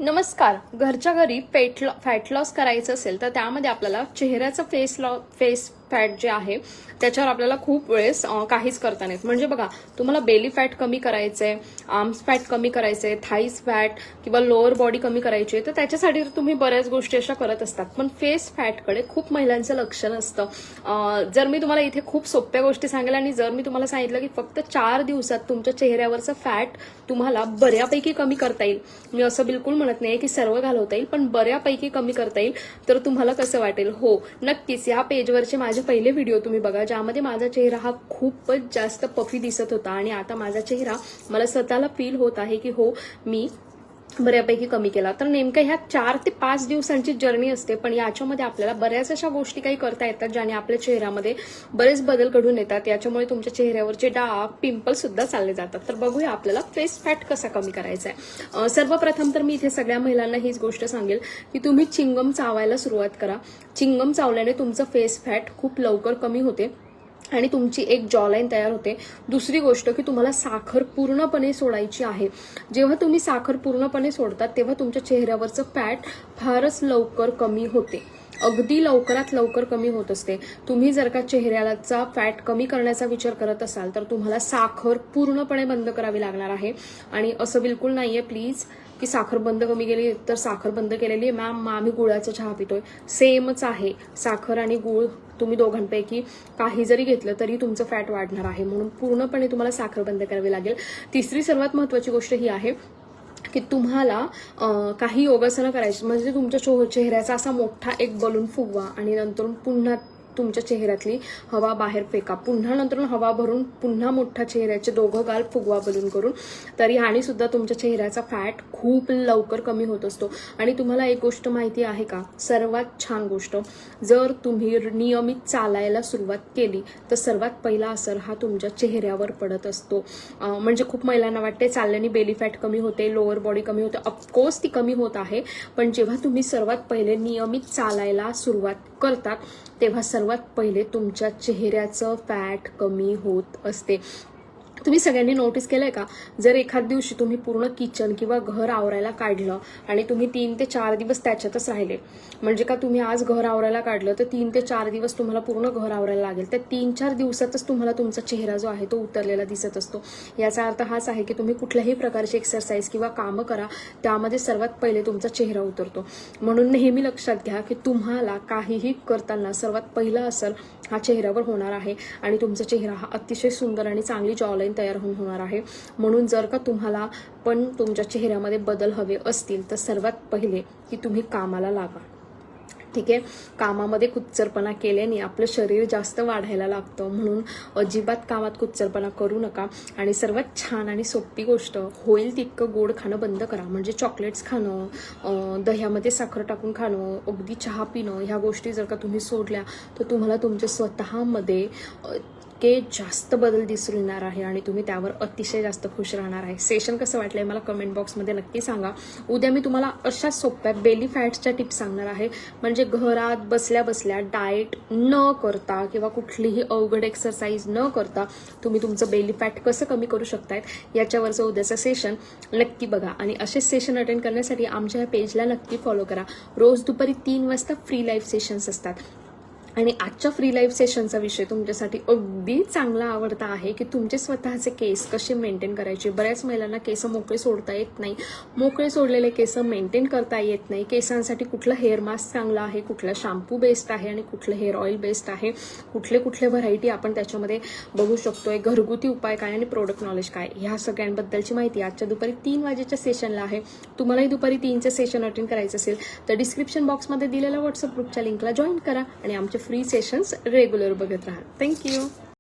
नमस्कार. घरच्या घरी फॅट लॉस करायचं असेल तर त्यामध्ये आपल्याला चेहऱ्याचं फेस फॅट जे आहे त्याच्यावर आपल्याला खूप वेळेस काहीच करता नाहीत. म्हणजे बघा, तुम्हाला बेली फॅट कमी करायचंय, आर्म्स फॅट कमी करायचंय, थाईज फॅट किंवा लोअर बॉडी कमी करायची, तर त्याच्यासाठी तुम्ही बऱ्याच गोष्टी अशा करत असतात. पण फेस फॅटकडे खूप महिलांचं लक्ष नसतं. जर मी तुम्हाला इथे खूप सोप्या गोष्टी सांगेल आणि जर मी तुम्हाला सांगितलं की फक्त 4 दिवसात तुमच्या चेहऱ्यावरचं फॅट तुम्हाला बऱ्यापैकी कमी करता येईल, मी असं बिलकुल म्हणत नाही की सर्व घालवता येईल, पण बऱ्यापैकी कमी करता येईल, तर तुम्हाला कसं वाटेल? हो, नक्कीच. या पेजवरचे माझे पहिले व्हिडिओ तुम्ही बघा, ज्यामध्ये माझा चेहरा हा खूपच जास्त पफी दिसत होता आणि आता माझा चेहरा मला स्वतःला फील होत आहे की हो, मी बऱ्यापैकी कमी केला. तर नेमकं ह्या 4 ते 5 दिवसांची जर्नी असते, पण याच्यामध्ये आपल्याला बऱ्याच अशा गोष्टी काही करता येतात ज्याने आपल्या चेहऱ्यामध्ये बरेच बदल घडून येतात. याच्यामुळे तुमच्या चेहऱ्यावरचे डाग, पिंपल सुद्धा चालले जातात. तर बघूया आपल्याला फेस फॅट कसा कमी करायचा आहे. सर्वप्रथम तर मी इथे सगळ्या महिलांना हीच गोष्ट सांगेल की तुम्ही चिंगम चावायला सुरुवात करा. चिंगम चावल्याने तुमचं फेस फॅट खूप लवकर कमी होते आणि तुमची एक जॉलाईन तयार होते. दुसरी गोष्ट की तुम्हाला साखर पूर्णपणे सोडायची आहे. जेव्हा तुम्ही साखर पूर्णपणे सोडतात तेव्हा तुमच्या चेहऱ्यावरचं फॅट फारच लवकर कमी होते, अगदी लवकरात लवकर कमी होत असते. तुम्ही जर का चेहऱ्याचा फॅट कमी करण्याचा विचार करत असाल तर तुम्हाला साखर पूर्णपणे बंद करावी लागणार आहे. आणि असं बिलकुल नाहीये प्लीज की साखर बंद कमी केली तर साखर बंद केलेली आहे मॅम, आम्ही गुळाचा चहा पितोय. सेमच आहे. साखर आणि गुळ तुम्ही दोघांपैकी काही जरी घेतलं तरी तुमचं फॅट वाढणार आहे, म्हणून पूर्णपणे तुम्हाला साखर बंद करावी लागेल. तिसरी सर्वात महत्त्वाची गोष्ट ही आहे की तुम्हाला काही योगासनं करायची, म्हणजे तुमच्या चेहऱ्याचा असा मोठा एक बलून फुगवा आणि नंतर पुन्हा तुमच्या चेहऱ्यातली हवा बाहेर फेका, पुन्हा नंतर हवा भरून पुन्हा मोठा चेहऱ्याचे दोघं गाल फुगवा बलून करून. तर ह्याने सुद्धा तुमच्या चेहऱ्याचा फॅट खूप लवकर कमी होत असतो. आणि तुम्हाला एक गोष्ट माहिती आहे का, सर्वात छान गोष्ट, जर तुम्ही नियमित चालायला सुरुवात केली तर सर्वात पहिला असर हा तुमच्या चेहऱ्यावर पडत असतो. म्हणजे खूप महिलांना वाटते चालल्याने बेली फॅट कमी होते, लोअर बॉडी कमी होते. ऑफकोर्स ती कमी होत आहे, पण जेव्हा तुम्ही सर्वात पहिले नियमित चालायला सुरुवात करतात तेव्हा सर्वात पहिले तुमच्या चेहऱ्याचं फॅट कमी होत असते. तुम्ही सगळ्यांनी नोटीस केलंय का, जर एखाद दिवशी तुम्ही पूर्ण किचन किंवा घर आवरायला काढलं आणि तुम्ही 3 ते 4 दिवस त्याच्यातच राहिले, म्हणजे का तुम्ही आज घर आवरायला काढलं तर 3 ते 4 दिवस तुम्हाला पूर्ण घर आवरायला लागेल, त्या 3-4 दिवसातच तुम्हाला तुमचा चेहरा जो आहे तो उतरलेला दिसत असतो. याचा अर्थ हाच आहे की तुम्ही कुठल्याही प्रकारची एक्सरसाइज किंवा कामं करा, त्यामध्ये सर्वात पहिले तुमचा चेहरा उतरतो. म्हणून नेहमी लक्षात घ्या की तुम्हाला काहीही करताना सर्वात पहिला असर हा चेहऱ्यावर होणार आहे आणि तुमचा चेहरा हा अतिशय सुंदर आणि चांगली जॉलाईन तयार होणार आहे. म्हणून जर का तुम्हाला पण तुमच्या चेहऱ्यामध्ये बदल हवे असतील तर सर्वात पहिले की तुम्ही कामाला लागा. ठीक आहे, कामामध्ये कुच्चरपणा केल्याने आपलं शरीर जास्त वाढायला लागतं, म्हणून अजिबात कामात कुच्चरपणा करू नका. आणि सर्वात छान आणि सोपी गोष्ट, होईल तितकं गोड खाणं बंद करा. म्हणजे चॉकलेट्स खाणं, दह्यामध्ये साखर टाकून खाणं, अगदी चहा पिणं, ह्या गोष्टी जर का तुम्ही सोडल्या तर तुम्हाला तुमच्या स्वतःमध्ये जास्त बदल दिसून येणार आहे आणि तुम्ही त्यावर अतिशय जास्त खुश राहणार आहे. सेशन कसं वाटलंय मला कमेंट बॉक्समध्ये नक्की सांगा. उद्या मी तुम्हाला अशा सोप्या बेली फॅट्सच्या टिप्स सांगणार आहे, म्हणजे घरात बसल्या बसल्या डाएट न करता किंवा कुठलीही अवघड एक्सरसाइज न करता तुम्ही तुमचं बेली फॅट कसं कमी करू शकतायत याच्यावरचं उद्याचं सेशन नक्की बघा. आणि असेच सेशन अटेंड करण्यासाठी आमच्या या पेजला नक्की फॉलो करा. रोज दुपारी 3 वाजता फ्री लाईव्ह सेशन्स असतात. आणि आजच्या फ्री लाईव्ह सेशनचा विषय तुमच्यासाठी अगदी चांगला आवडता आहे की तुमचे स्वतःचे केस कसे मेंटेन करायचे. बऱ्याच महिलांना केस मोकळे सोडता येत नाही, मोकळे सोडलेले केस मेंटेन करता येत नाही. केसांसाठी कुठलं हेअर मास्क चांगलं आहे, कुठला शॅम्पू बेस्ट आहे आणि कुठलं हेअर ऑइल बेस्ट आहे, कुठले कुठले व्हरायटी आपण त्याच्यामध्ये बघू शकतोय, घरगुती उपाय काय आणि प्रोडक्ट नॉलेज काय, ह्या सगळ्यांबद्दलची माहिती आजच्या दुपारी 3 वाजेच्या सेशनला आहे. तुम्हालाही दुपारी 3चं सेशन अटेंड करायचं असेल तर डिस्क्रिप्शन बॉक्समध्ये दिलेल्या व्हॉट्सअप ग्रुपच्या लिंकला जॉईन करा आणि आमचे फ्री सेशन्स रेग्युलर बघत राहा. थँक्यू.